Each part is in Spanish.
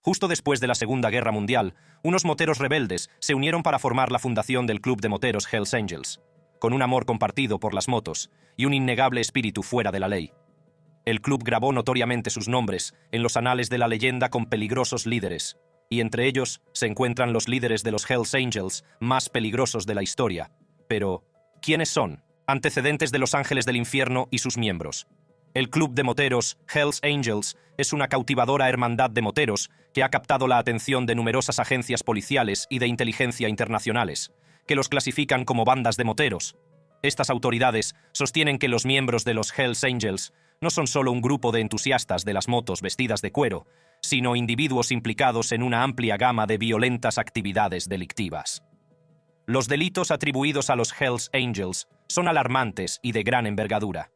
Justo después de la Segunda Guerra Mundial, unos moteros rebeldes se unieron para formar la fundación del club de moteros Hells Angels, con un amor compartido por las motos y un innegable espíritu fuera de la ley. El club grabó notoriamente sus nombres en los anales de la leyenda con peligrosos líderes, y entre ellos se encuentran los líderes de los Hells Angels más peligrosos de la historia. Pero, ¿quiénes son? Antecedentes de los Ángeles del Infierno y sus miembros. El club de moteros Hells Angels es una cautivadora hermandad de moteros que ha captado la atención de numerosas agencias policiales y de inteligencia internacionales, que los clasifican como bandas de moteros. Estas autoridades sostienen que los miembros de los Hells Angels no son solo un grupo de entusiastas de las motos vestidas de cuero, sino individuos implicados en una amplia gama de violentas actividades delictivas. Los delitos atribuidos a los Hells Angels son alarmantes y de gran envergadura.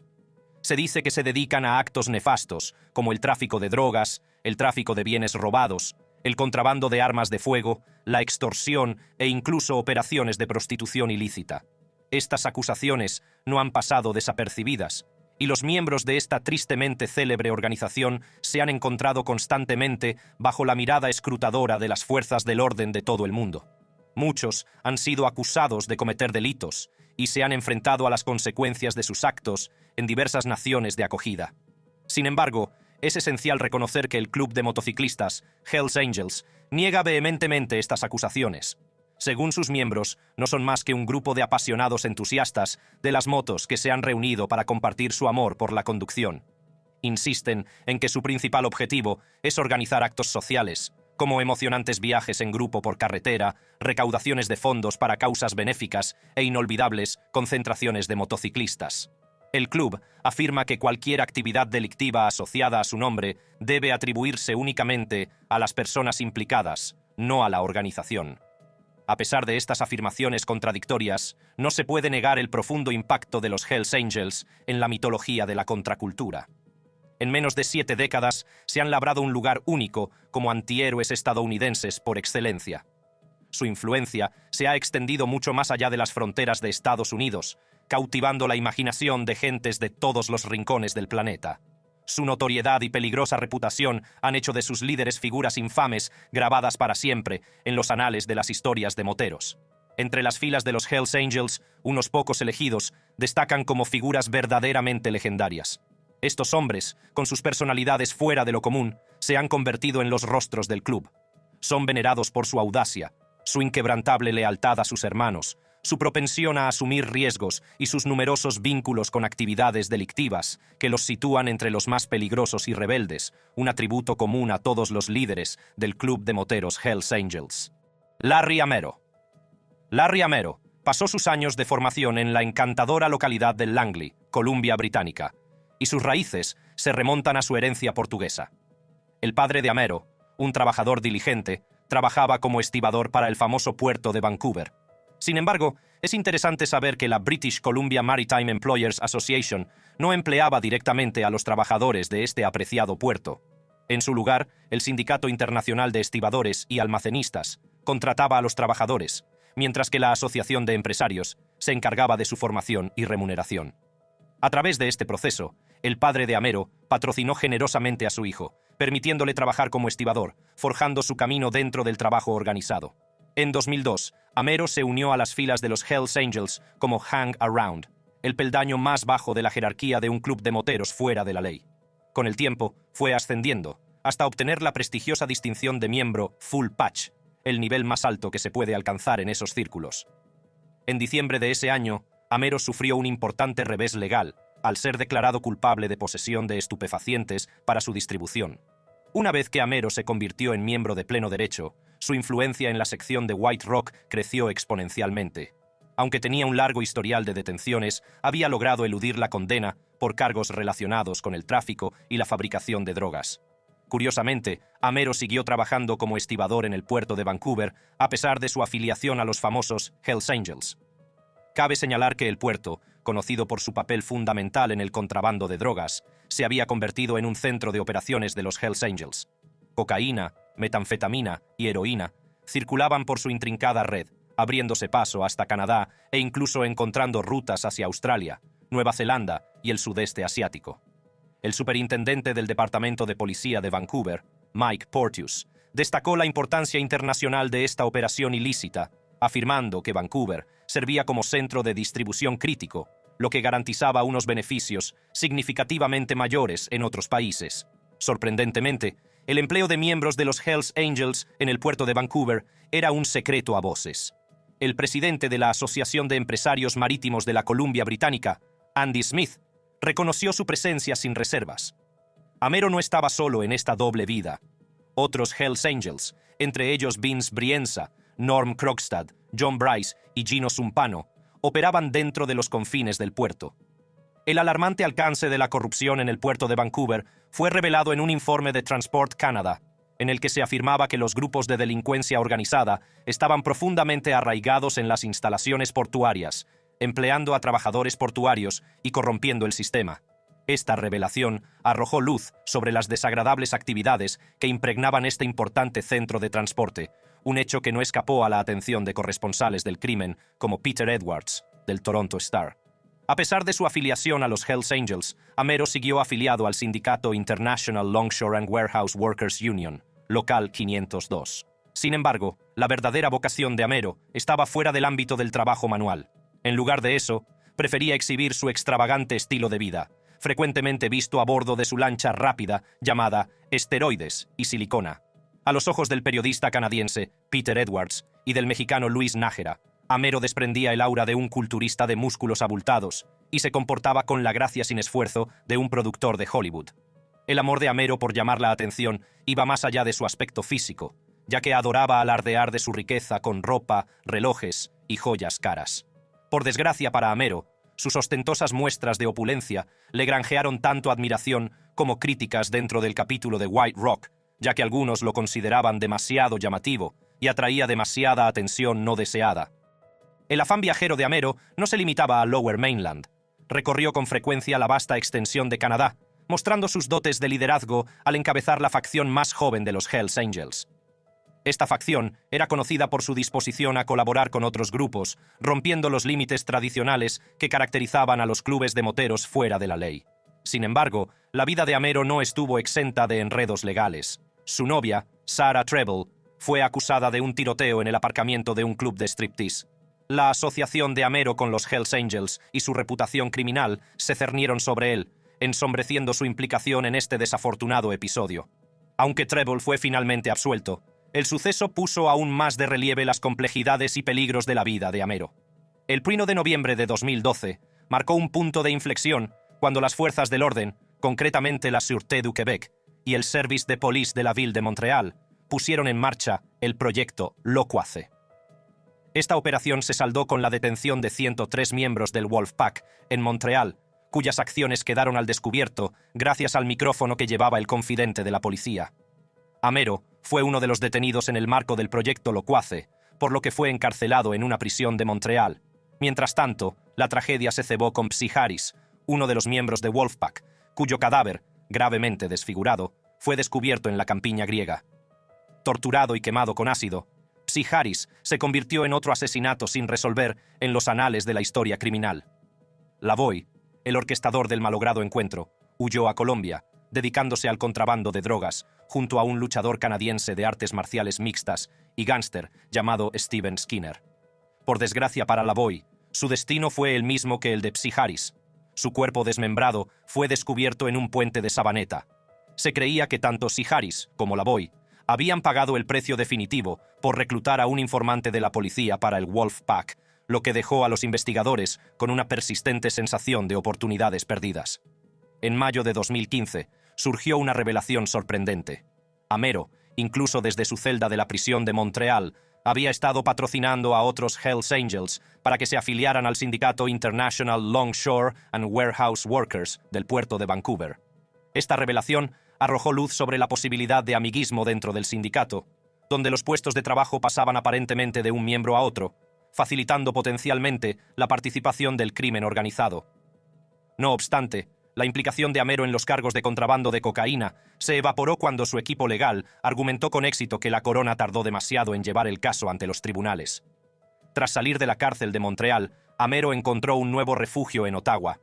Se dice que se dedican a actos nefastos, como el tráfico de drogas, el tráfico de bienes robados, el contrabando de armas de fuego, la extorsión e incluso operaciones de prostitución ilícita. Estas acusaciones no han pasado desapercibidas, y los miembros de esta tristemente célebre organización se han encontrado constantemente bajo la mirada escrutadora de las fuerzas del orden de todo el mundo. Muchos han sido acusados de cometer delitos y se han enfrentado a las consecuencias de sus actos en diversas naciones de acogida. Sin embargo, es esencial reconocer que el club de motociclistas, Hells Angels, niega vehementemente estas acusaciones. Según sus miembros, no son más que un grupo de apasionados entusiastas de las motos que se han reunido para compartir su amor por la conducción. Insisten en que su principal objetivo es organizar actos sociales, como emocionantes viajes en grupo por carretera, recaudaciones de fondos para causas benéficas e inolvidables concentraciones de motociclistas. El club afirma que cualquier actividad delictiva asociada a su nombre debe atribuirse únicamente a las personas implicadas, no a la organización. A pesar de estas afirmaciones contradictorias, no se puede negar el profundo impacto de los Hells Angels en la mitología de la contracultura. En menos de 7 décadas se han labrado un lugar único como antihéroes estadounidenses por excelencia. Su influencia se ha extendido mucho más allá de las fronteras de Estados Unidos, cautivando la imaginación de gentes de todos los rincones del planeta. Su notoriedad y peligrosa reputación han hecho de sus líderes figuras infames grabadas para siempre en los anales de las historias de moteros. Entre las filas de los Hells Angels, unos pocos elegidos destacan como figuras verdaderamente legendarias. Estos hombres, con sus personalidades fuera de lo común, se han convertido en los rostros del club. Son venerados por su audacia, su inquebrantable lealtad a sus hermanos, su propensión a asumir riesgos y sus numerosos vínculos con actividades delictivas que los sitúan entre los más peligrosos y rebeldes, un atributo común a todos los líderes del club de moteros Hells Angels. Larry Amero. Larry Amero pasó sus años de formación en la encantadora localidad de Langley, Columbia Británica, y sus raíces se remontan a su herencia portuguesa. El padre de Amero, un trabajador diligente, trabajaba como estibador para el famoso puerto de Vancouver. Sin embargo, es interesante saber que la British Columbia Maritime Employers Association no empleaba directamente a los trabajadores de este apreciado puerto. En su lugar, el Sindicato Internacional de Estibadores y Almacenistas contrataba a los trabajadores, mientras que la Asociación de Empresarios se encargaba de su formación y remuneración. A través de este proceso, el padre de Amero patrocinó generosamente a su hijo, permitiéndole trabajar como estibador, forjando su camino dentro del trabajo organizado. En 2002, Amero se unió a las filas de los Hells Angels como Hang Around, el peldaño más bajo de la jerarquía de un club de moteros fuera de la ley. Con el tiempo, fue ascendiendo, hasta obtener la prestigiosa distinción de miembro Full Patch, el nivel más alto que se puede alcanzar en esos círculos. En diciembre de ese año, Amero sufrió un importante revés legal, al ser declarado culpable de posesión de estupefacientes para su distribución. Una vez que Amero se convirtió en miembro de pleno derecho, su influencia en la sección de White Rock creció exponencialmente. Aunque tenía un largo historial de detenciones, había logrado eludir la condena por cargos relacionados con el tráfico y la fabricación de drogas. Curiosamente, Amero siguió trabajando como estibador en el puerto de Vancouver a pesar de su afiliación a los famosos Hells Angels. Cabe señalar que el puerto, conocido por su papel fundamental en el contrabando de drogas, se había convertido en un centro de operaciones de los Hells Angels. Cocaína, metanfetamina y heroína circulaban por su intrincada red, abriéndose paso hasta Canadá e incluso encontrando rutas hacia Australia, Nueva Zelanda y el sudeste asiático. El superintendente del Departamento de Policía de Vancouver, Mike Porteous, destacó la importancia internacional de esta operación ilícita, afirmando que Vancouver servía como centro de distribución crítico, lo que garantizaba unos beneficios significativamente mayores en otros países. Sorprendentemente, el empleo de miembros de los Hells Angels en el puerto de Vancouver era un secreto a voces. El presidente de la Asociación de Empresarios Marítimos de la Columbia Británica, Andy Smith, reconoció su presencia sin reservas. Amero no estaba solo en esta doble vida. Otros Hells Angels, entre ellos Vince Brienza, Norm Krogstad, John Bryce y Gino Zumpano, operaban dentro de los confines del puerto. El alarmante alcance de la corrupción en el puerto de Vancouver fue revelado en un informe de Transport Canada, en el que se afirmaba que los grupos de delincuencia organizada estaban profundamente arraigados en las instalaciones portuarias, empleando a trabajadores portuarios y corrompiendo el sistema. Esta revelación arrojó luz sobre las desagradables actividades que impregnaban este importante centro de transporte, un hecho que no escapó a la atención de corresponsales del crimen como Peter Edwards, del Toronto Star. A pesar de su afiliación a los Hells Angels, Amero siguió afiliado al sindicato International Longshore and Warehouse Workers Union, local 502. Sin embargo, la verdadera vocación de Amero estaba fuera del ámbito del trabajo manual. En lugar de eso, prefería exhibir su extravagante estilo de vida, frecuentemente visto a bordo de su lancha rápida llamada Esteroides y Silicona. A los ojos del periodista canadiense Peter Edwards y del mexicano Luis Nájera, Amero desprendía el aura de un culturista de músculos abultados y se comportaba con la gracia sin esfuerzo de un productor de Hollywood. El amor de Amero por llamar la atención iba más allá de su aspecto físico, ya que adoraba alardear de su riqueza con ropa, relojes y joyas caras. Por desgracia para Amero, sus ostentosas muestras de opulencia le granjearon tanto admiración como críticas dentro del capítulo de White Rock, ya que algunos lo consideraban demasiado llamativo y atraía demasiada atención no deseada. El afán viajero de Amero no se limitaba a Lower Mainland. Recorrió con frecuencia la vasta extensión de Canadá, mostrando sus dotes de liderazgo al encabezar la facción más joven de los Hells Angels. Esta facción era conocida por su disposición a colaborar con otros grupos, rompiendo los límites tradicionales que caracterizaban a los clubes de moteros fuera de la ley. Sin embargo, la vida de Amero no estuvo exenta de enredos legales. Su novia, Sarah Treble, fue acusada de un tiroteo en el aparcamiento de un club de striptease. La asociación de Amero con los Hells Angels y su reputación criminal se cernieron sobre él, ensombreciendo su implicación en este desafortunado episodio. Aunque Treble fue finalmente absuelto, el suceso puso aún más de relieve las complejidades y peligros de la vida de Amero. El 1 de noviembre de 2012 marcó un punto de inflexión cuando las fuerzas del orden, concretamente la Sûreté du Québec y el Service de Police de la Ville de Montréal, pusieron en marcha el proyecto Loquace. Esta operación se saldó con la detención de 103 miembros del Wolfpack en Montreal, cuyas acciones quedaron al descubierto gracias al micrófono que llevaba el confidente de la policía. Amero fue uno de los detenidos en el marco del proyecto Loquace, por lo que fue encarcelado en una prisión de Montreal. Mientras tanto, la tragedia se cebó con Psy Harris, uno de los miembros de Wolfpack, cuyo cadáver, gravemente desfigurado, fue descubierto en la campiña griega. Torturado y quemado con ácido, Psy Harris se convirtió en otro asesinato sin resolver en los anales de la historia criminal. Lavoie, el orquestador del malogrado encuentro, huyó a Colombia, dedicándose al contrabando de drogas, junto a un luchador canadiense de artes marciales mixtas y gángster llamado Steven Skinner. Por desgracia para Lavoie, su destino fue el mismo que el de Psy Harris. Su cuerpo desmembrado fue descubierto en un puente de Sabaneta. Se creía que tanto Psy Harris como Lavoie habían pagado el precio definitivo por reclutar a un informante de la policía para el Wolfpack, lo que dejó a los investigadores con una persistente sensación de oportunidades perdidas. En mayo de 2015, surgió una revelación sorprendente. Amero, incluso desde su celda de la prisión de Montreal, había estado patrocinando a otros Hells Angels para que se afiliaran al sindicato International Longshore and Warehouse Workers del puerto de Vancouver. Esta revelación arrojó luz sobre la posibilidad de amiguismo dentro del sindicato, donde los puestos de trabajo pasaban aparentemente de un miembro a otro, facilitando potencialmente la participación del crimen organizado. No obstante, la implicación de Amero en los cargos de contrabando de cocaína se evaporó cuando su equipo legal argumentó con éxito que la corona tardó demasiado en llevar el caso ante los tribunales. Tras salir de la cárcel de Montreal, Amero encontró un nuevo refugio en Ottawa.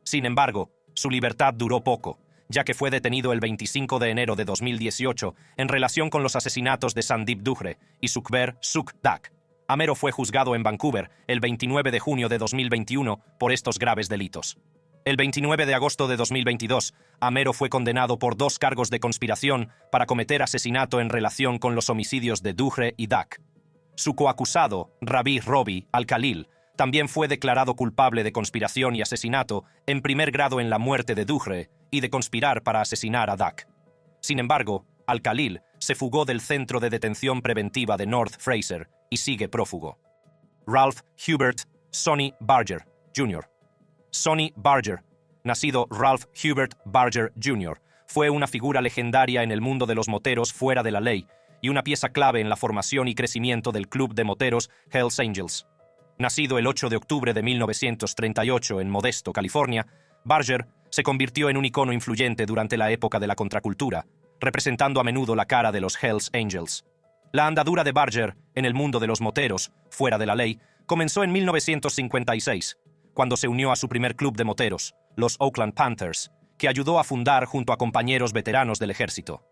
Sin embargo, su libertad duró poco, ya que fue detenido el 25 de enero de 2018 en relación con los asesinatos de Sandeep Dugre y Sukhbir Sukh Dak. Amero fue juzgado en Vancouver el 29 de junio de 2021 por estos graves delitos. El 29 de agosto de 2022, Amero fue condenado por 2 cargos de conspiración para cometer asesinato en relación con los homicidios de Dugre y Dak. Su coacusado, Rabi Robi Al-Khalil, también fue declarado culpable de conspiración y asesinato en primer grado en la muerte de Dugre y de conspirar para asesinar a Dak. Sin embargo, Al-Khalil se fugó del centro de detención preventiva de North Fraser y sigue prófugo. Ralph Hubert Sonny Barger, Jr. Sonny Barger, nacido Ralph Hubert Barger, Jr., fue una figura legendaria en el mundo de los moteros fuera de la ley y una pieza clave en la formación y crecimiento del club de moteros Hells Angels. Nacido el 8 de octubre de 1938 en Modesto, California, Barger se convirtió en un icono influyente durante la época de la contracultura, representando a menudo la cara de los Hells Angels. La andadura de Barger en el mundo de los moteros, fuera de la ley, comenzó en 1956, cuando se unió a su primer club de moteros, los Oakland Panthers, que ayudó a fundar junto a compañeros veteranos del ejército.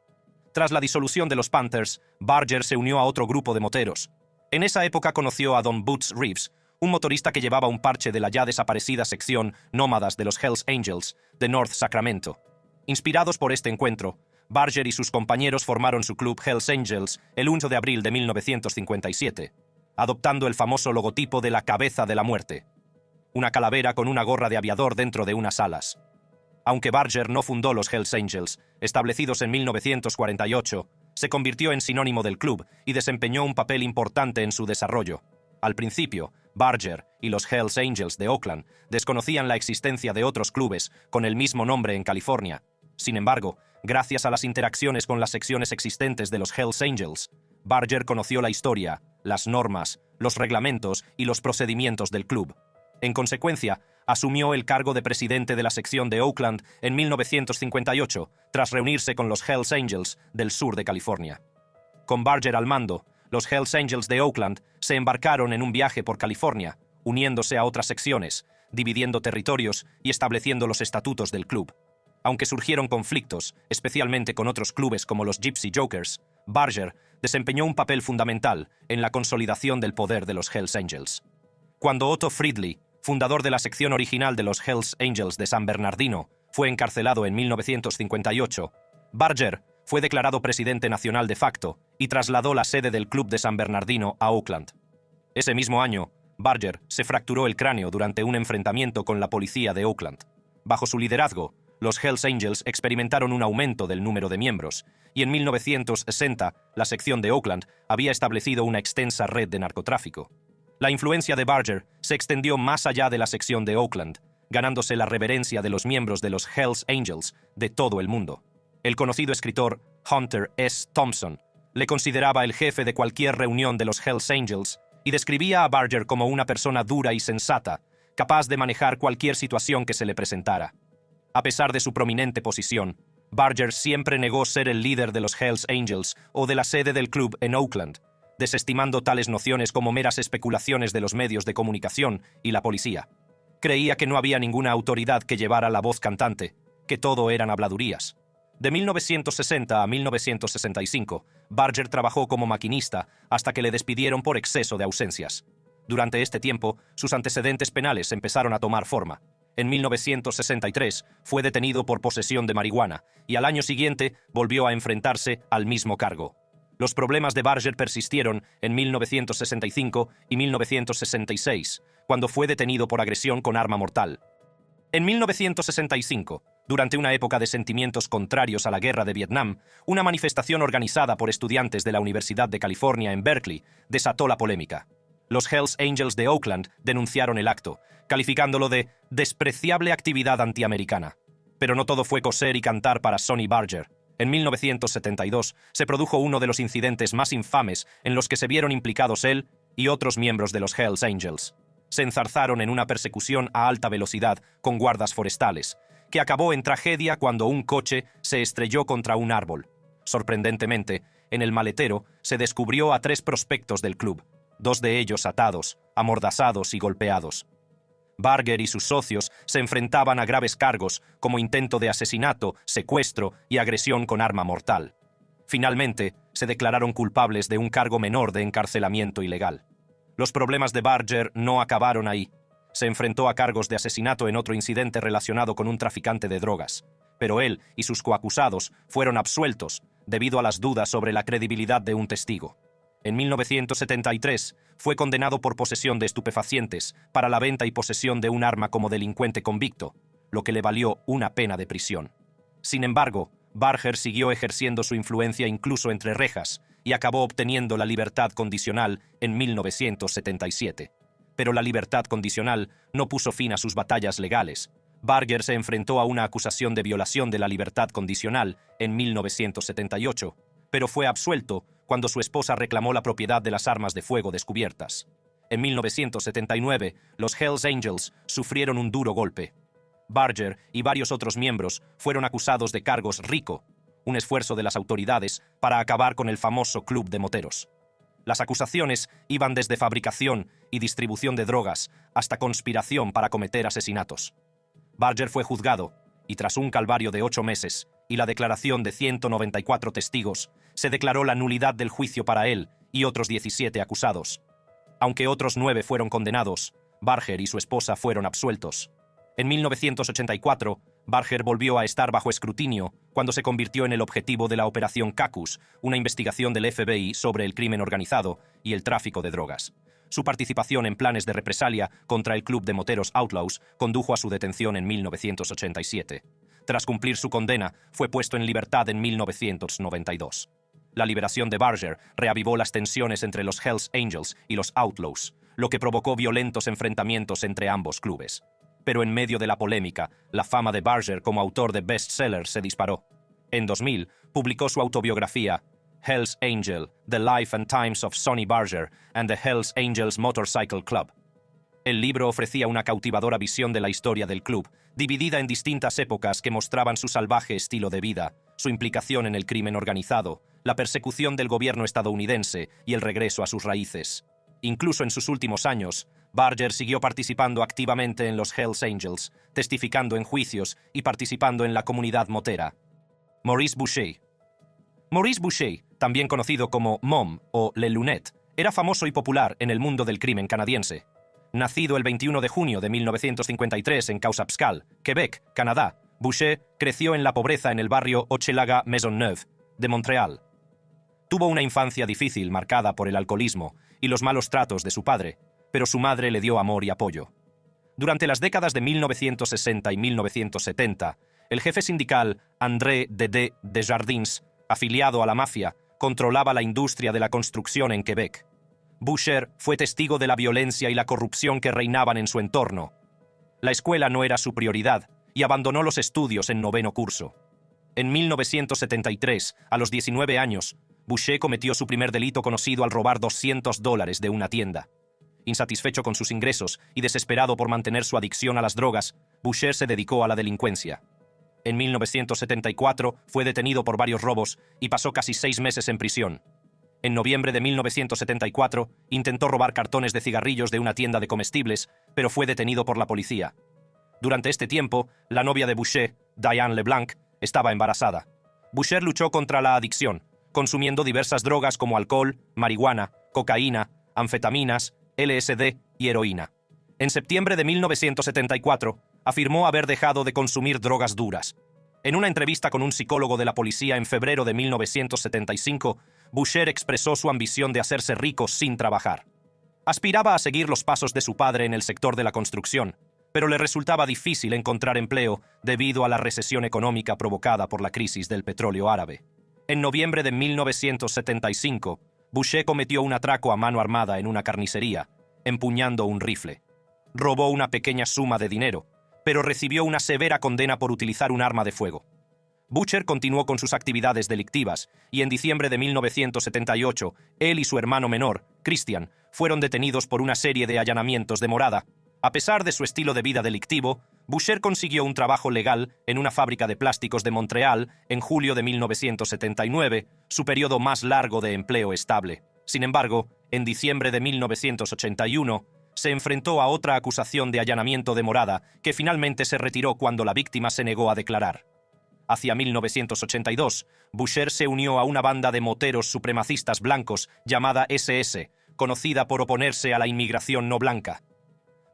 Tras la disolución de los Panthers, Barger se unió a otro grupo de moteros. En esa época conoció a Don Boots Reeves, un motorista que llevaba un parche de la ya desaparecida sección Nómadas de los Hells Angels de North Sacramento. Inspirados por este encuentro, Barger y sus compañeros formaron su club Hells Angels el 1 de abril de 1957, adoptando el famoso logotipo de la cabeza de la muerte, una calavera con una gorra de aviador dentro de unas alas. Aunque Barger no fundó los Hells Angels, establecidos en 1948, se convirtió en sinónimo del club y desempeñó un papel importante en su desarrollo. Al principio, Barger y los Hells Angels de Oakland desconocían la existencia de otros clubes con el mismo nombre en California. Sin embargo, gracias a las interacciones con las secciones existentes de los Hells Angels, Barger conoció la historia, las normas, los reglamentos y los procedimientos del club. En consecuencia, asumió el cargo de presidente de la sección de Oakland en 1958, tras reunirse con los Hells Angels del sur de California. Con Barger al mando, los Hells Angels de Oakland se embarcaron en un viaje por California, uniéndose a otras secciones, dividiendo territorios y estableciendo los estatutos del club. Aunque surgieron conflictos, especialmente con otros clubes como los Gypsy Jokers, Barger desempeñó un papel fundamental en la consolidación del poder de los Hells Angels. Cuando Otto Friedli, fundador de la sección original de los Hells Angels de San Bernardino, fue encarcelado en 1958, Barger fue declarado presidente nacional de facto y trasladó la sede del Club de San Bernardino a Oakland. Ese mismo año, Barger se fracturó el cráneo durante un enfrentamiento con la policía de Oakland. Bajo su liderazgo, los Hells Angels experimentaron un aumento del número de miembros, y en 1960 la sección de Oakland había establecido una extensa red de narcotráfico. La influencia de Barger se extendió más allá de la sección de Oakland, ganándose la reverencia de los miembros de los Hells Angels de todo el mundo. El conocido escritor Hunter S. Thompson le consideraba el jefe de cualquier reunión de los Hells Angels y describía a Barger como una persona dura y sensata, capaz de manejar cualquier situación que se le presentara. A pesar de su prominente posición, Barger siempre negó ser el líder de los Hells Angels o de la sede del club en Oakland, desestimando tales nociones como meras especulaciones de los medios de comunicación y la policía. Creía que no había ninguna autoridad que llevara la voz cantante, que todo eran habladurías. De 1960 a 1965, Barger trabajó como maquinista hasta que le despidieron por exceso de ausencias. Durante este tiempo, sus antecedentes penales empezaron a tomar forma. En 1963 fue detenido por posesión de marihuana y al año siguiente volvió a enfrentarse al mismo cargo. Los problemas de Barger persistieron en 1965 y 1966, cuando fue detenido por agresión con arma mortal. En 1965, durante una época de sentimientos contrarios a la guerra de Vietnam, una manifestación organizada por estudiantes de la Universidad de California en Berkeley desató la polémica. Los Hells Angels de Oakland denunciaron el acto, calificándolo de despreciable actividad antiamericana. Pero no todo fue coser y cantar para Sonny Barger. En 1972 se produjo uno de los incidentes más infames en los que se vieron implicados él y otros miembros de los Hells Angels. Se enzarzaron en una persecución a alta velocidad con guardas forestales, que acabó en tragedia cuando un coche se estrelló contra un árbol. Sorprendentemente, en el maletero se descubrió a 3 prospectos del club, 2 de ellos atados, amordazados y golpeados. Barger y sus socios se enfrentaban a graves cargos como intento de asesinato, secuestro y agresión con arma mortal. Finalmente, se declararon culpables de un cargo menor de encarcelamiento ilegal. Los problemas de Barger no acabaron ahí. Se enfrentó a cargos de asesinato en otro incidente relacionado con un traficante de drogas, pero él y sus coacusados fueron absueltos debido a las dudas sobre la credibilidad de un testigo. En 1973, fue condenado por posesión de estupefacientes para la venta y posesión de un arma como delincuente convicto, lo que le valió una pena de prisión. Sin embargo, Barger siguió ejerciendo su influencia incluso entre rejas y acabó obteniendo la libertad condicional en 1977. Pero la libertad condicional no puso fin a sus batallas legales. Barger se enfrentó a una acusación de violación de la libertad condicional en 1978, pero fue absuelto cuando su esposa reclamó la propiedad de las armas de fuego descubiertas. En 1979, los Hells Angels sufrieron un duro golpe. Barger y varios otros miembros fueron acusados de cargos RICO, un esfuerzo de las autoridades para acabar con el famoso club de moteros. Las acusaciones iban desde fabricación y distribución de drogas hasta conspiración para cometer asesinatos. Barger fue juzgado y tras un calvario de 8 meses y la declaración de 194 testigos, se declaró la nulidad del juicio para él y otros 17 acusados. Aunque otros 9 fueron condenados, Barger y su esposa fueron absueltos. En 1984, Barger volvió a estar bajo escrutinio cuando se convirtió en el objetivo de la Operación Cacus, una investigación del FBI sobre el crimen organizado y el tráfico de drogas. Su participación en planes de represalia contra el club de moteros Outlaws condujo a su detención en 1987. Tras cumplir su condena, fue puesto en libertad en 1992. La liberación de Barger reavivó las tensiones entre los Hells Angels y los Outlaws, lo que provocó violentos enfrentamientos entre ambos clubes. Pero en medio de la polémica, la fama de Barger como autor de bestsellers se disparó. En 2000, publicó su autobiografía Hells Angel, The Life and Times of Sonny Barger and the Hells Angels Motorcycle Club. El libro ofrecía una cautivadora visión de la historia del club, dividida en distintas épocas que mostraban su salvaje estilo de vida, su implicación en el crimen organizado, la persecución del gobierno estadounidense y el regreso a sus raíces. Incluso en sus últimos años, Barger siguió participando activamente en los Hells Angels, testificando en juicios y participando en la comunidad motera. Maurice Boucher. Maurice Boucher, también conocido como Mom o Le Lunette, era famoso y popular en el mundo del crimen canadiense. Nacido el 21 de junio de 1953 en Causapscal, Quebec, Canadá, Boucher creció en la pobreza en el barrio Hochelaga-Maisonneuve de Montreal. Tuvo una infancia difícil marcada por el alcoholismo y los malos tratos de su padre, pero su madre le dio amor y apoyo. Durante las décadas de 1960 y 1970, el jefe sindical André Dédé Desjardins, afiliado a la mafia, controlaba la industria de la construcción en Quebec. Boucher fue testigo de la violencia y la corrupción que reinaban en su entorno. La escuela no era su prioridad y abandonó los estudios en 9º curso. En 1973, a los 19 años, Boucher cometió su primer delito conocido al robar $200 de una tienda. Insatisfecho con sus ingresos y desesperado por mantener su adicción a las drogas, Boucher se dedicó a la delincuencia. En 1974 fue detenido por varios robos y pasó casi 6 meses en prisión. En noviembre de 1974 intentó robar cartones de cigarrillos de una tienda de comestibles, pero fue detenido por la policía. Durante este tiempo, la novia de Boucher, Diane LeBlanc, estaba embarazada. Boucher luchó contra la adicción, consumiendo diversas drogas como alcohol, marihuana, cocaína, anfetaminas, LSD y heroína. En septiembre de 1974, afirmó haber dejado de consumir drogas duras. En una entrevista con un psicólogo de la policía en febrero de 1975, Boucher expresó su ambición de hacerse rico sin trabajar. Aspiraba a seguir los pasos de su padre en el sector de la construcción, pero le resultaba difícil encontrar empleo debido a la recesión económica provocada por la crisis del petróleo árabe. En noviembre de 1975, Boucher cometió un atraco a mano armada en una carnicería, empuñando un rifle. Robó una pequeña suma de dinero, pero recibió una severa condena por utilizar un arma de fuego. Boucher continuó con sus actividades delictivas y en diciembre de 1978, él y su hermano menor, Christian, fueron detenidos por una serie de allanamientos de morada. A pesar de su estilo de vida delictivo, Boucher consiguió un trabajo legal en una fábrica de plásticos de Montreal en julio de 1979, su periodo más largo de empleo estable. Sin embargo, en diciembre de 1981, se enfrentó a otra acusación de allanamiento de morada que finalmente se retiró cuando la víctima se negó a declarar. Hacia 1982, Boucher se unió a una banda de moteros supremacistas blancos llamada SS, conocida por oponerse a la inmigración no blanca.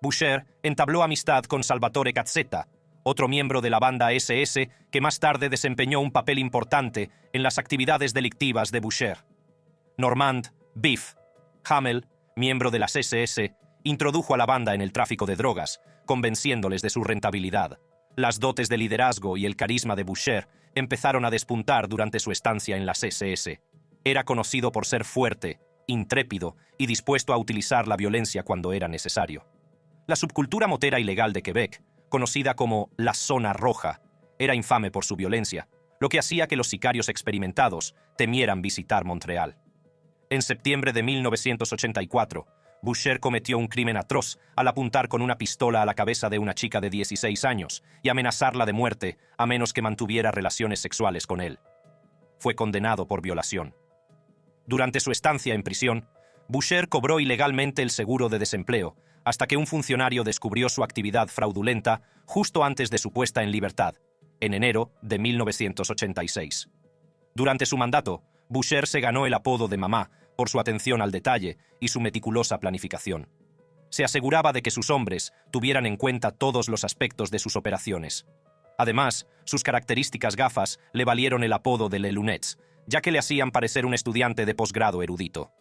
Boucher entabló amistad con Salvatore Cazzetta, otro miembro de la banda SS que más tarde desempeñó un papel importante en las actividades delictivas de Boucher. Normand Biff Hamel, miembro de las SS, introdujo a la banda en el tráfico de drogas, convenciéndoles de su rentabilidad. Las dotes de liderazgo y el carisma de Boucher empezaron a despuntar durante su estancia en las SS. Era conocido por ser fuerte, intrépido y dispuesto a utilizar la violencia cuando era necesario. La subcultura motera ilegal de Quebec, conocida como la Zona Roja, era infame por su violencia, lo que hacía que los sicarios experimentados temieran visitar Montreal. En septiembre de 1984, Boucher cometió un crimen atroz al apuntar con una pistola a la cabeza de una chica de 16 años y amenazarla de muerte a menos que mantuviera relaciones sexuales con él. Fue condenado por violación. Durante su estancia en prisión, Boucher cobró ilegalmente el seguro de desempleo hasta que un funcionario descubrió su actividad fraudulenta justo antes de su puesta en libertad, en enero de 1986. Durante su mandato, Boucher se ganó el apodo de Mamá por su atención al detalle y su meticulosa planificación. Se aseguraba de que sus hombres tuvieran en cuenta todos los aspectos de sus operaciones. Además, sus características gafas le valieron el apodo de Les Lunettes, ya que le hacían parecer un estudiante de posgrado erudito.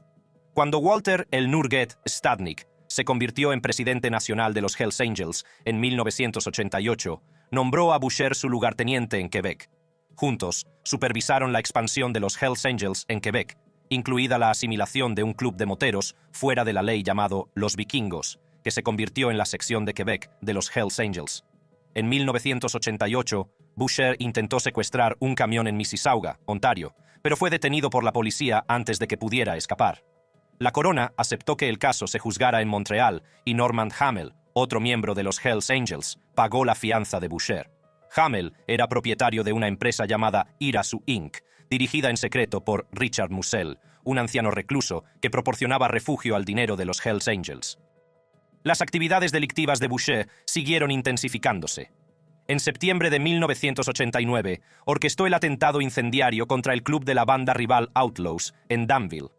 Cuando Walter El Nurget Stadnik se convirtió en presidente nacional de los Hells Angels en 1988, nombró a Boucher su lugarteniente en Quebec. Juntos, supervisaron la expansión de los Hells Angels en Quebec, incluida la asimilación de un club de moteros fuera de la ley llamado Los Vikingos, que se convirtió en la sección de Quebec de los Hells Angels. En 1988, Boucher intentó secuestrar un camión en Mississauga, Ontario, pero fue detenido por la policía antes de que pudiera escapar. La corona aceptó que el caso se juzgara en Montreal y Normand Hamel, otro miembro de los Hells Angels, pagó la fianza de Boucher. Hamel era propietario de una empresa llamada Irasu Inc., dirigida en secreto por Richard Mussel, un anciano recluso que proporcionaba refugio al dinero de los Hells Angels. Las actividades delictivas de Boucher siguieron intensificándose. En septiembre de 1989, orquestó el atentado incendiario contra el club de la banda rival Outlaws en Danville.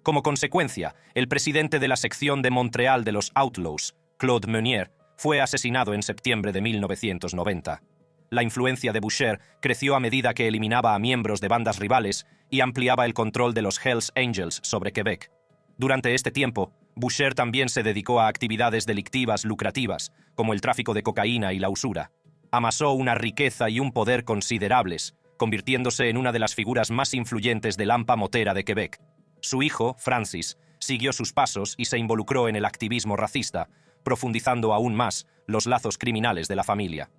Como consecuencia, el presidente de la sección de Montreal de los Outlaws, Claude Meunier, fue asesinado en septiembre de 1990. La influencia de Boucher creció a medida que eliminaba a miembros de bandas rivales y ampliaba el control de los Hells Angels sobre Quebec. Durante este tiempo, Boucher también se dedicó a actividades delictivas lucrativas, como el tráfico de cocaína y la usura. Amasó una riqueza y un poder considerables, convirtiéndose en una de las figuras más influyentes del AMPA motera de Quebec. Su hijo, Francis, siguió sus pasos y se involucró en el activismo racista, profundizando aún más los lazos criminales de la familia.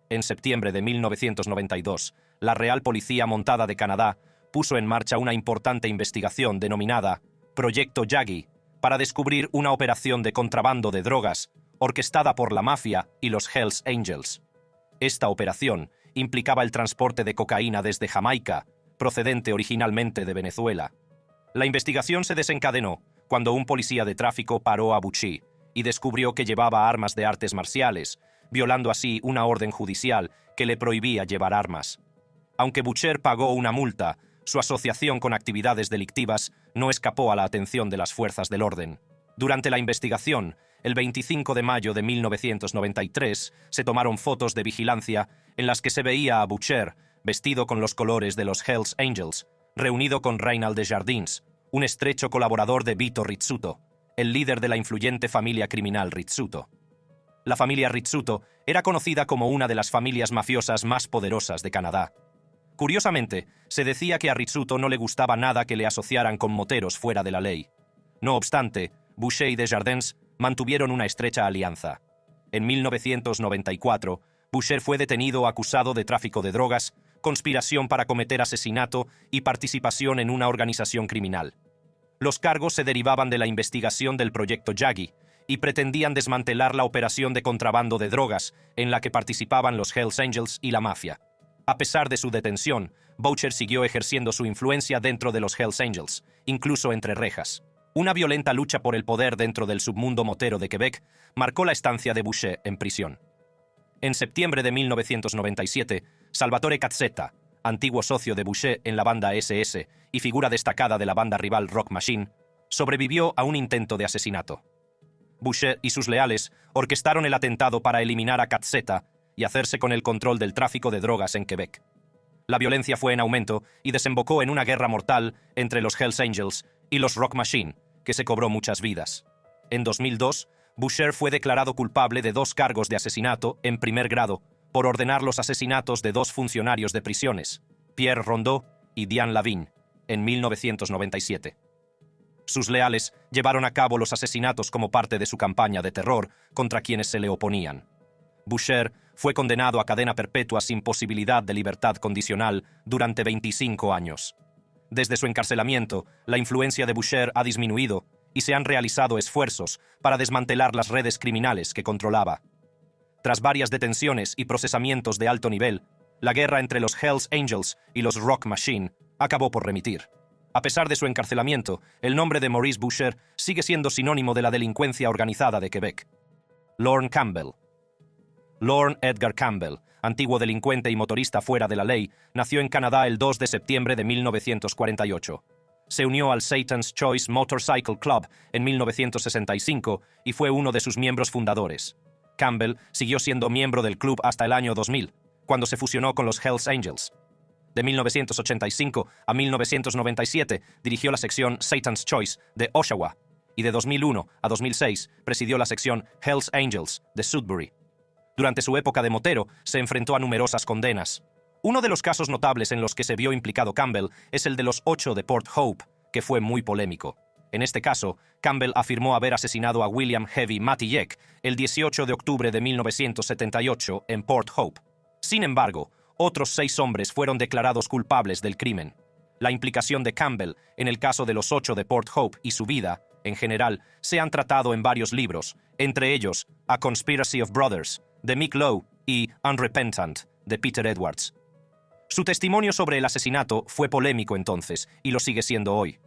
En septiembre de 1992, la Real Policía Montada de Canadá puso en marcha una importante investigación denominada Proyecto Yagi para descubrir una operación de contrabando de drogas orquestada por la mafia y los Hells Angels. Esta operación implicaba el transporte de cocaína desde Jamaica, procedente originalmente de Venezuela. La investigación se desencadenó cuando un policía de tráfico paró a Boucher y descubrió que llevaba armas de artes marciales, violando así una orden judicial que le prohibía llevar armas. Aunque Boucher pagó una multa, su asociación con actividades delictivas no escapó a la atención de las fuerzas del orden. Durante la investigación, el 25 de mayo de 1993, se tomaron fotos de vigilancia en las que se veía a Boucher, vestido con los colores de los Hells Angels, reunido con Reynald Desjardins, un estrecho colaborador de Vito Rizzuto, el líder de la influyente familia criminal Rizzuto. La familia Rizzuto era conocida como una de las familias mafiosas más poderosas de Canadá. Curiosamente, se decía que a Rizzuto no le gustaba nada que le asociaran con moteros fuera de la ley. No obstante, Boucher y Desjardins mantuvieron una estrecha alianza. En 1994, Boucher fue detenido acusado de tráfico de drogas, conspiración para cometer asesinato y participación en una organización criminal. Los cargos se derivaban de la investigación del Proyecto Yagi y pretendían desmantelar la operación de contrabando de drogas en la que participaban los Hells Angels y la mafia. A pesar de su detención, Boucher siguió ejerciendo su influencia dentro de los Hells Angels, incluso entre rejas. Una violenta lucha por el poder dentro del submundo motero de Quebec marcó la estancia de Boucher en prisión. En septiembre de 1997, Salvatore Cazzetta, antiguo socio de Boucher en la banda SS y figura destacada de la banda rival Rock Machine, sobrevivió a un intento de asesinato. Boucher y sus leales orquestaron el atentado para eliminar a Cazzetta y hacerse con el control del tráfico de drogas en Quebec. La violencia fue en aumento y desembocó en una guerra mortal entre los Hells Angels y los Rock Machine, que se cobró muchas vidas. En 2002, Boucher fue declarado culpable de 2 cargos de asesinato en primer grado por ordenar los asesinatos de 2 funcionarios de prisiones, Pierre Rondeau y Diane Lavigne, en 1997. Sus leales llevaron a cabo los asesinatos como parte de su campaña de terror contra quienes se le oponían. Boucher fue condenado a cadena perpetua sin posibilidad de libertad condicional durante 25 años. Desde su encarcelamiento, la influencia de Boucher ha disminuido y se han realizado esfuerzos para desmantelar las redes criminales que controlaba. Tras varias detenciones y procesamientos de alto nivel, la guerra entre los Hells Angels y los Rock Machine acabó por remitir. A pesar de su encarcelamiento, el nombre de Maurice Boucher sigue siendo sinónimo de la delincuencia organizada de Quebec. Lorne Campbell. Lorne Edgar Campbell, antiguo delincuente y motorista fuera de la ley, nació en Canadá el 2 de septiembre de 1948. Se unió al Satan's Choice Motorcycle Club en 1965 y fue uno de sus miembros fundadores. Campbell siguió siendo miembro del club hasta el año 2000, cuando se fusionó con los Hells Angels. De 1985 a 1997 dirigió la sección Satan's Choice de Oshawa y de 2001 a 2006 presidió la sección Hells Angels de Sudbury. Durante su época de motero se enfrentó a numerosas condenas. Uno de los casos notables en los que se vio implicado Campbell es el de los 8 de Port Hope, que fue muy polémico. En este caso, Campbell afirmó haber asesinado a William Heavy Matillek el 18 de octubre de 1978 en Port Hope. Sin embargo, otros 6 hombres fueron declarados culpables del crimen. La implicación de Campbell en el caso de los 8 de Port Hope y su vida, en general, se han tratado en varios libros, entre ellos A Conspiracy of Brothers, de Mick Lowe, y Unrepentant, de Peter Edwards. Su testimonio sobre el asesinato fue polémico entonces, y lo sigue siendo hoy.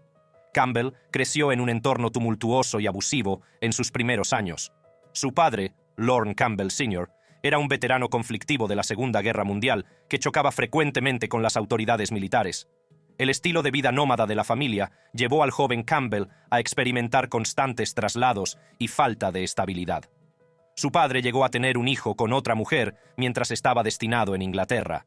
Campbell creció en un entorno tumultuoso y abusivo en sus primeros años. Su padre, Lorne Campbell Sr., era un veterano conflictivo de la Segunda Guerra Mundial que chocaba frecuentemente con las autoridades militares. El estilo de vida nómada de la familia llevó al joven Campbell a experimentar constantes traslados y falta de estabilidad. Su padre llegó a tener un hijo con otra mujer mientras estaba destinado en Inglaterra.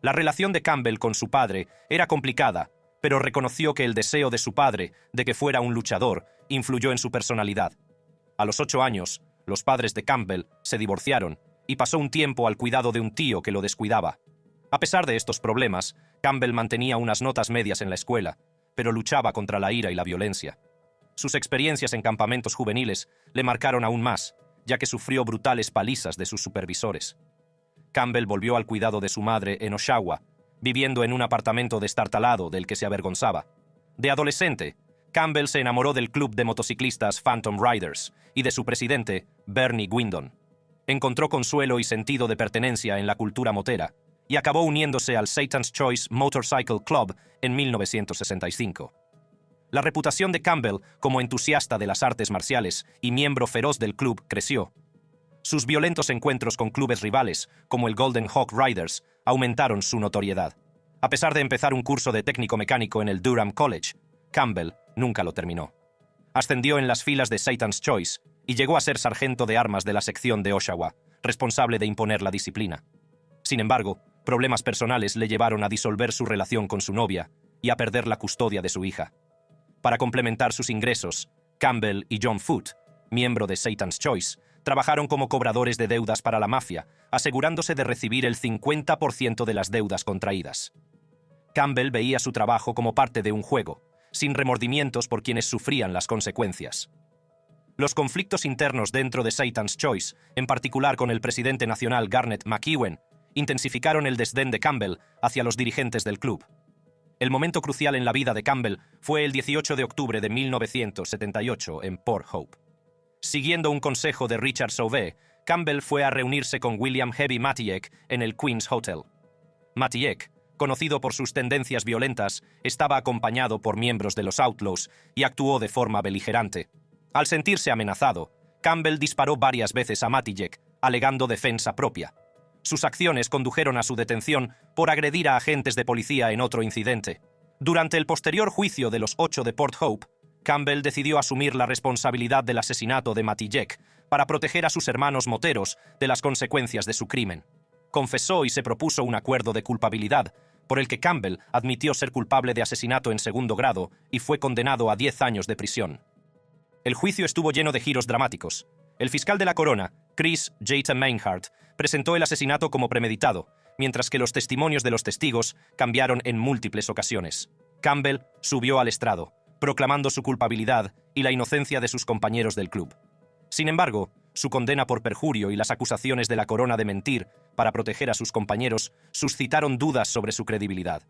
La relación de Campbell con su padre era complicada, pero reconoció que el deseo de su padre de que fuera un luchador influyó en su personalidad. A los 8 años, los padres de Campbell se divorciaron y pasó un tiempo al cuidado de un tío que lo descuidaba. A pesar de estos problemas, Campbell mantenía unas notas medias en la escuela, pero luchaba contra la ira y la violencia. Sus experiencias en campamentos juveniles le marcaron aún más, ya que sufrió brutales palizas de sus supervisores. Campbell volvió al cuidado de su madre en Oshawa, viviendo en un apartamento destartalado del que se avergonzaba. De adolescente, Campbell se enamoró del club de motociclistas Phantom Riders y de su presidente, Bernie Gwindon. Encontró consuelo y sentido de pertenencia en la cultura motera y acabó uniéndose al Satan's Choice Motorcycle Club en 1965. La reputación de Campbell como entusiasta de las artes marciales y miembro feroz del club creció. Sus violentos encuentros con clubes rivales, como el Golden Hawk Riders, aumentaron su notoriedad. A pesar de empezar un curso de técnico mecánico en el Durham College, Campbell nunca lo terminó. Ascendió en las filas de Satan's Choice y llegó a ser sargento de armas de la sección de Oshawa, responsable de imponer la disciplina. Sin embargo, problemas personales le llevaron a disolver su relación con su novia y a perder la custodia de su hija. Para complementar sus ingresos, Campbell y John Foote, miembro de Satan's Choice, trabajaron como cobradores de deudas para la mafia, asegurándose de recibir el 50% de las deudas contraídas. Campbell veía su trabajo como parte de un juego, sin remordimientos por quienes sufrían las consecuencias. Los conflictos internos dentro de Satan's Choice, en particular con el presidente nacional Garnet McEwen, intensificaron el desdén de Campbell hacia los dirigentes del club. El momento crucial en la vida de Campbell fue el 18 de octubre de 1978 en Port Hope. Siguiendo un consejo de Richard Sauvé, Campbell fue a reunirse con William Heavy Matillek en el Queen's Hotel. Matillek, conocido por sus tendencias violentas, estaba acompañado por miembros de los Outlaws y actuó de forma beligerante. Al sentirse amenazado, Campbell disparó varias veces a Matijek, alegando defensa propia. Sus acciones condujeron a su detención por agredir a agentes de policía en otro incidente. Durante el posterior juicio de los 8 de Port Hope, Campbell decidió asumir la responsabilidad del asesinato de Matijek para proteger a sus hermanos moteros de las consecuencias de su crimen. Confesó y se propuso un acuerdo de culpabilidad, por el que Campbell admitió ser culpable de asesinato en segundo grado y fue condenado a 10 años de prisión. El juicio estuvo lleno de giros dramáticos. El fiscal de la corona, Chris J. Mainhardt, presentó el asesinato como premeditado, mientras que los testimonios de los testigos cambiaron en múltiples ocasiones. Campbell subió al estrado, proclamando su culpabilidad y la inocencia de sus compañeros del club. Sin embargo, su condena por perjurio y las acusaciones de la corona de mentir para proteger a sus compañeros suscitaron dudas sobre su credibilidad.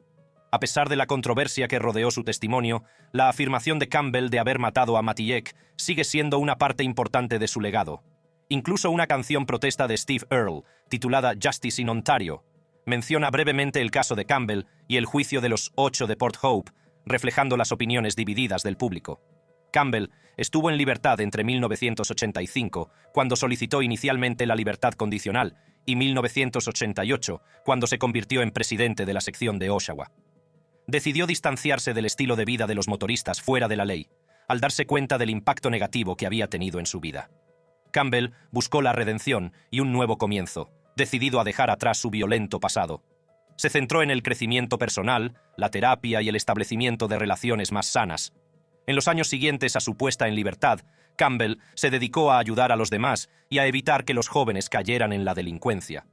A pesar de la controversia que rodeó su testimonio, la afirmación de Campbell de haber matado a Matijek sigue siendo una parte importante de su legado. Incluso una canción protesta de Steve Earle, titulada Justice in Ontario, menciona brevemente el caso de Campbell y el juicio de los 8 de Port Hope, reflejando las opiniones divididas del público. Campbell estuvo en libertad entre 1985, cuando solicitó inicialmente la libertad condicional, y 1988, cuando se convirtió en presidente de la sección de Oshawa. Decidió distanciarse del estilo de vida de los motoristas fuera de la ley, al darse cuenta del impacto negativo que había tenido en su vida. Campbell buscó la redención y un nuevo comienzo, decidido a dejar atrás su violento pasado. Se centró en el crecimiento personal, la terapia y el establecimiento de relaciones más sanas. En los años siguientes a su puesta en libertad, Campbell se dedicó a ayudar a los demás y a evitar que los jóvenes cayeran en la delincuencia.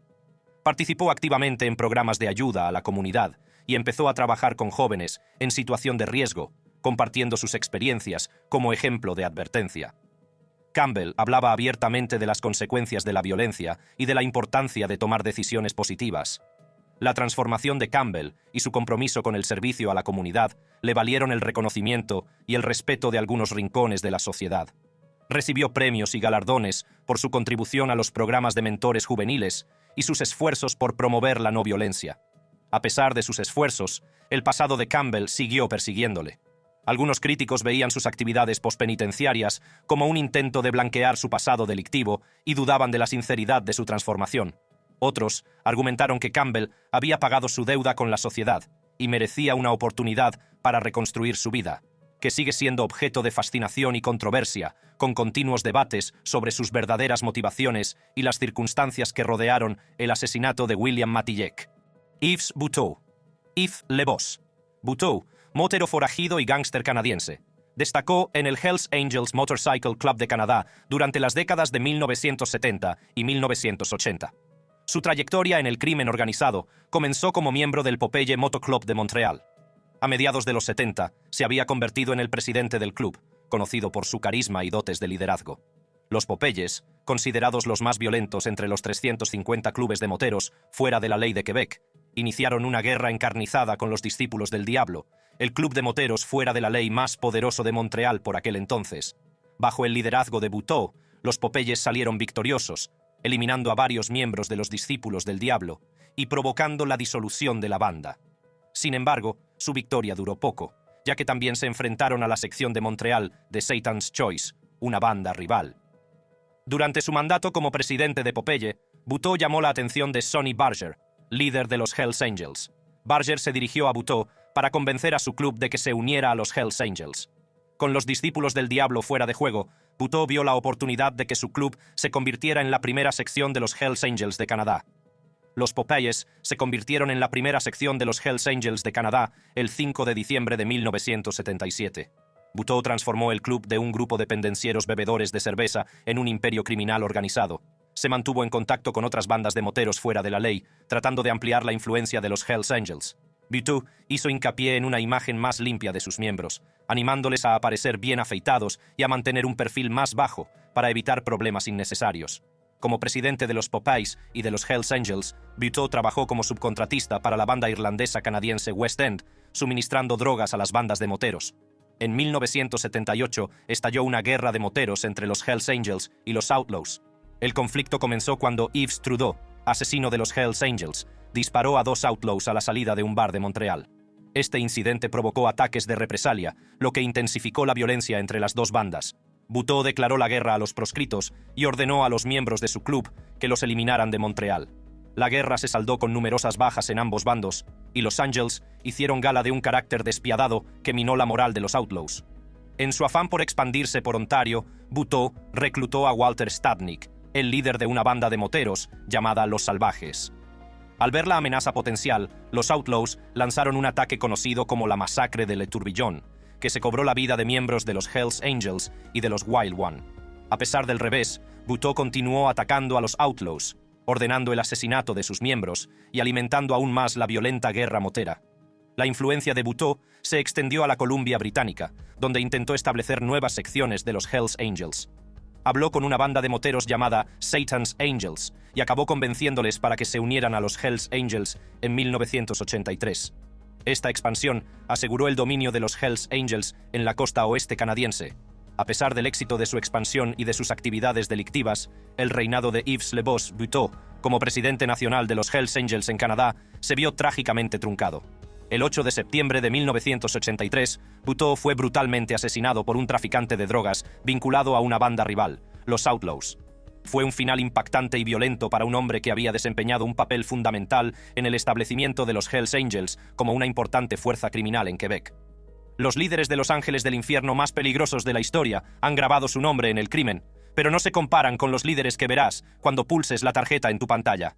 Participó activamente en programas de ayuda a la comunidad y empezó a trabajar con jóvenes en situación de riesgo, compartiendo sus experiencias como ejemplo de advertencia. Campbell hablaba abiertamente de las consecuencias de la violencia y de la importancia de tomar decisiones positivas. La transformación de Campbell y su compromiso con el servicio a la comunidad le valieron el reconocimiento y el respeto de algunos rincones de la sociedad. Recibió premios y galardones por su contribución a los programas de mentores juveniles y sus esfuerzos por promover la no violencia. A pesar de sus esfuerzos, el pasado de Campbell siguió persiguiéndole. Algunos críticos veían sus actividades pospenitenciarias como un intento de blanquear su pasado delictivo y dudaban de la sinceridad de su transformación. Otros argumentaron que Campbell había pagado su deuda con la sociedad y merecía una oportunidad para reconstruir su vida, que sigue siendo objeto de fascinación y controversia, con continuos debates sobre sus verdaderas motivaciones y las circunstancias que rodearon el asesinato de William Matijek. Yves Buteau. Yves LeBoss. Buteau, motero forajido y gángster canadiense. Destacó en el Hells Angels Motorcycle Club de Canadá durante las décadas de 1970 y 1980. Su trayectoria en el crimen organizado comenzó como miembro del Popeye Moto Club de Montreal. A mediados de los 70, se había convertido en el presidente del club, conocido por su carisma y dotes de liderazgo. Los Popeyes, considerados los más violentos entre los 350 clubes de moteros fuera de la ley de Quebec, iniciaron una guerra encarnizada con los discípulos del Diablo, el club de moteros fuera de la ley más poderoso de Montreal por aquel entonces. Bajo el liderazgo de Buteau, los Popeyes salieron victoriosos, eliminando a varios miembros de los discípulos del Diablo y provocando la disolución de la banda. Sin embargo, su victoria duró poco, ya que también se enfrentaron a la sección de Montreal de Satan's Choice, una banda rival. Durante su mandato como presidente de Popeye, Buteau llamó la atención de Sonny Barger, líder de los Hells Angels. Barger se dirigió a Buteau para convencer a su club de que se uniera a los Hells Angels. Con los discípulos del Diablo fuera de juego, Buteau vio la oportunidad de que su club se convirtiera en la primera sección de los Hells Angels de Canadá. Los Popeyes se convirtieron en la primera sección de los Hells Angels de Canadá el 5 de diciembre de 1977. Buteau transformó el club de un grupo de pendencieros bebedores de cerveza en un imperio criminal organizado. Se mantuvo en contacto con otras bandas de moteros fuera de la ley, tratando de ampliar la influencia de los Hells Angels. Buteau hizo hincapié en una imagen más limpia de sus miembros, animándoles a aparecer bien afeitados y a mantener un perfil más bajo para evitar problemas innecesarios. Como presidente de los Popeyes y de los Hells Angels, Buteau trabajó como subcontratista para la banda irlandesa canadiense West End, suministrando drogas a las bandas de moteros. En 1978 estalló una guerra de moteros entre los Hells Angels y los Outlaws. El conflicto comenzó cuando Yves Trudeau, asesino de los Hells Angels, disparó a 2 outlaws a la salida de un bar de Montreal. Este incidente provocó ataques de represalia, lo que intensificó la violencia entre las dos bandas. Buteau declaró la guerra a los proscritos y ordenó a los miembros de su club que los eliminaran de Montreal. La guerra se saldó con numerosas bajas en ambos bandos, y los Angels hicieron gala de un carácter despiadado que minó la moral de los outlaws. En su afán por expandirse por Ontario, Buteau reclutó a Walter Stadnick, el líder de una banda de moteros llamada Los Salvajes. Al ver la amenaza potencial, los outlaws lanzaron un ataque conocido como la Masacre de Le Tourbillon, que se cobró la vida de miembros de los Hells Angels y de los Wild One. A pesar del revés, Buteau continuó atacando a los outlaws, ordenando el asesinato de sus miembros y alimentando aún más la violenta guerra motera. La influencia de Buteau se extendió a la Columbia Británica, donde intentó establecer nuevas secciones de los Hells Angels. Habló con una banda de moteros llamada Satan's Angels y acabó convenciéndoles para que se unieran a los Hells Angels en 1983. Esta expansión aseguró el dominio de los Hells Angels en la costa oeste canadiense. A pesar del éxito de su expansión y de sus actividades delictivas, el reinado de Yves Le Boss Buteau, como presidente nacional de los Hells Angels en Canadá, se vio trágicamente truncado. El 8 de septiembre de 1983, Buteau fue brutalmente asesinado por un traficante de drogas vinculado a una banda rival, los Outlaws. Fue un final impactante y violento para un hombre que había desempeñado un papel fundamental en el establecimiento de los Hells Angels como una importante fuerza criminal en Quebec. Los líderes de los ángeles del infierno más peligrosos de la historia han grabado su nombre en el crimen, pero no se comparan con los líderes que verás cuando pulses la tarjeta en tu pantalla.